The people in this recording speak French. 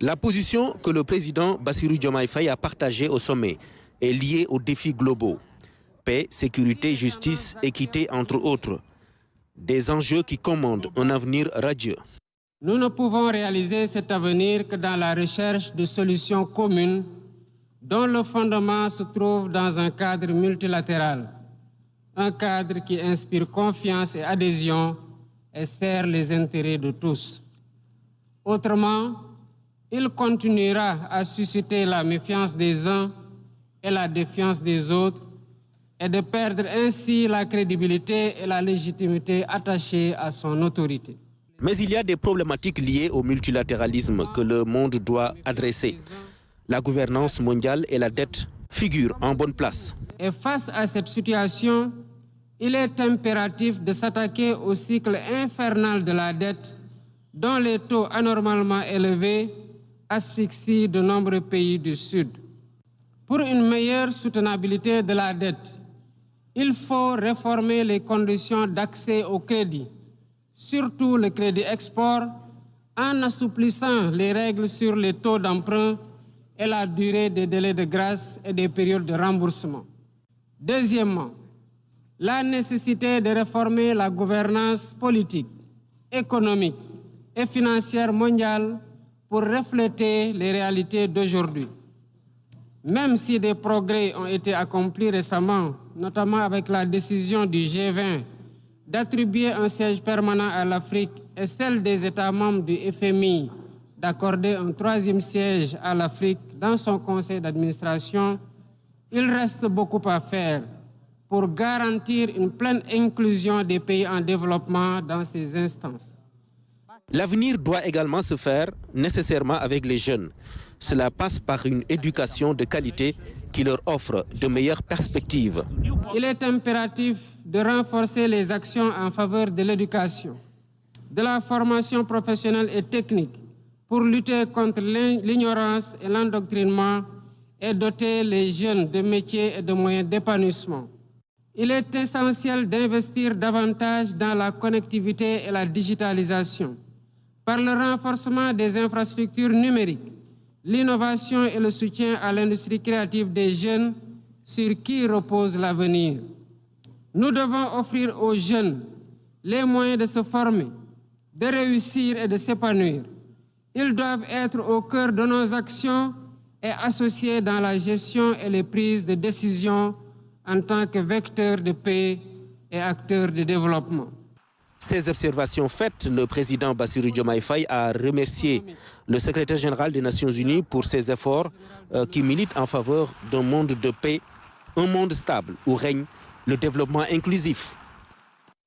La position que le président Bassirou Diomaye Faye a partagée au sommet est liée aux défis globaux. Paix, sécurité, justice, équité, entre autres. Des enjeux qui commandent un avenir radieux. Nous ne pouvons réaliser cet avenir que dans la recherche de solutions communes dont le fondement se trouve dans un cadre multilatéral. Un cadre qui inspire confiance et adhésion et sert les intérêts de tous. Autrement, il continuera à susciter la méfiance des uns et la défiance des autres et de perdre ainsi la crédibilité et la légitimité attachées à son autorité. Mais il y a des problématiques liées au multilatéralisme que le monde doit adresser. La gouvernance mondiale et la dette figurent en bonne place. Et face à cette situation, il est impératif de s'attaquer au cycle infernal de la dette, dont les taux anormalement élevés asphyxient de nombreux pays du Sud. Pour une meilleure soutenabilité de la dette, il faut réformer les conditions d'accès au crédit, surtout le crédit export, en assouplissant les règles sur les taux d'emprunt et la durée des délais de grâce et des périodes de remboursement. Deuxièmement, la nécessité de réformer la gouvernance politique, économique et financière mondiale pour refléter les réalités d'aujourd'hui. Même si des progrès ont été accomplis récemment, notamment avec la décision du G20 d'attribuer un siège permanent à l'Afrique et celle des États membres du FMI d'accorder un troisième siège à l'Afrique dans son conseil d'administration, il reste beaucoup à faire pour garantir une pleine inclusion des pays en développement dans ces instances. L'avenir doit également se faire nécessairement avec les jeunes. Cela passe par une éducation de qualité qui leur offre de meilleures perspectives. Il est impératif de renforcer les actions en faveur de l'éducation, de la formation professionnelle et technique pour lutter contre l'ignorance et l'endoctrinement et doter les jeunes de métiers et de moyens d'épanouissement. Il est essentiel d'investir davantage dans la connectivité et la digitalisation, par le renforcement des infrastructures numériques, l'innovation et le soutien à l'industrie créative des jeunes sur qui repose l'avenir. Nous devons offrir aux jeunes les moyens de se former, de réussir et de s'épanouir. Ils doivent être au cœur de nos actions et associés dans la gestion et les prises de décision en tant que vecteurs de paix et acteurs de développement. Ces observations faites, le président Bassirou Diomaye Faye a remercié le secrétaire général des Nations Unies pour ses efforts qui militent en faveur d'un monde de paix, un monde stable où règne le développement inclusif.